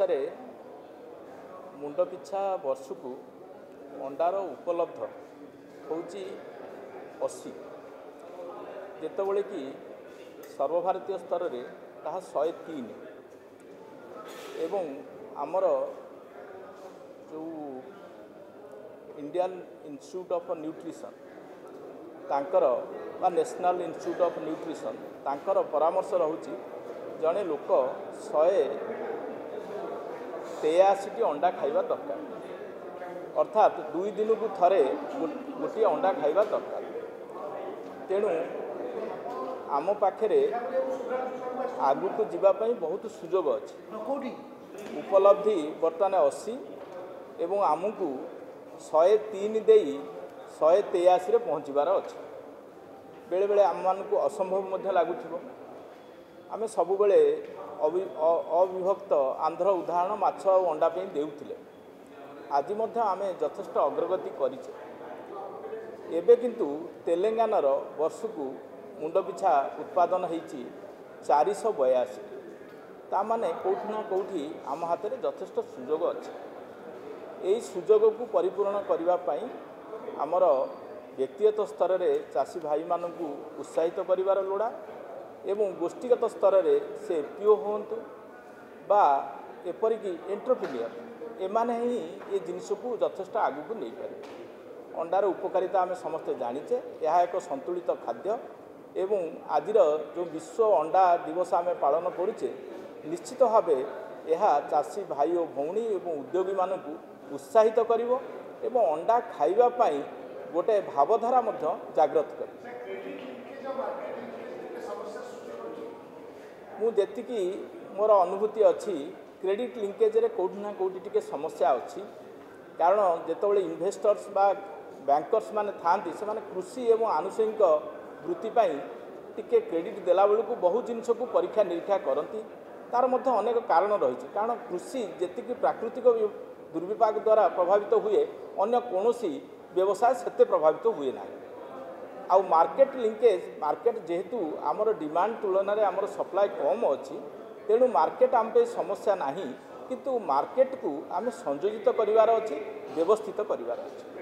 ओडिशा रे मुंड पिछा वर्ष को अंडार उपलब्ध होची 80 जितेबले कि सर्वभारतीय स्तर में ताहा 103 एवं आमर जो इंडियन इंस्टीट्यूट ऑफ न्यूट्रिशन तांकर बा नेशनल इंस्टीट्यूट ऑफ न्यूट्रिशन तांकर परामर्श रहुची जड़े लोक 183 अंडा खाइबा दरकार अर्थात 2 दिन को थरे गोटे अंडा खाइबा दरकार। तेणु आम पाखे आगु को जीवाई बहुत सुजोग अच्छी उपलब्धि बर्तमान 80 एवं आमको 103 दे 183 पहुँचबार अच्छे बेले बेले आम मानक असंभव लगुथ आम सब अविभक्त आंध्र उदाहरण माछ और अंडा देउथिले आज आम यथेष्ट अग्रगति करिछे। एबे किंतु तेलंगानार वर्ष को मुंड पिछा उत्पादन होती 482 ताने कौटि ना कौटि आम हाथ में यथेष्ट सुजोग अच्छे। यही सुजोग को परिपूर्ण करने आमर व्यक्तिगत स्तर में चाषी भाई मानू उत्साहित करिवार लोड़ा एवं गोष्ठीगत स्तर में से पीओ हूँ बा एपरिक एंटरप्रेन्योर एमाने ही ये जिनिस को यथेष्ट आगू को नहीं पारे। अंडार उपकारिता आम समस्ते जानीचे यह एक संतुलित खाद्य एवं आज जो विश्व अंडा दिवस आम पालन करुचे निश्चित भाव यह चाषी भाई और भौणी एवं उद्योगी मानक उत्साहित करिवो एवं अंडा खाइबा पाई गोटे भावधारा जागृत कर मुझे मोर अनुभूति अच्छी क्रेडिट लिंकेज रे कौटि ना कौटि टिके समस्या अच्छी कारण जितेबाला इन्वेस्टर्स बा बैंकर्स माने थांती से माने कृषि एवं आनुषंगिक वृत्ति टिके क्रेडिट देला बेलू बहुत जिनस को परीक्षा निरीक्षा करती तार मध्य अनेक कारण रही कारण कृषि जी प्राकृतिक दुर्विपाक द्वारा प्रभावित हुए अन्य कौनसी व्यवसाय सेते प्रभावित हुए ना आउ मार्केट लिंकेज मार्केट जेहेतु आमर डिमांड तुलन में आमर सप्लाई कम अच्छी तेणु मार्केट आम पे समस्या नहीं किंतु मार्केट को आम संयोजित करिवार अच्छी व्यवस्थित करिवार अच्छी।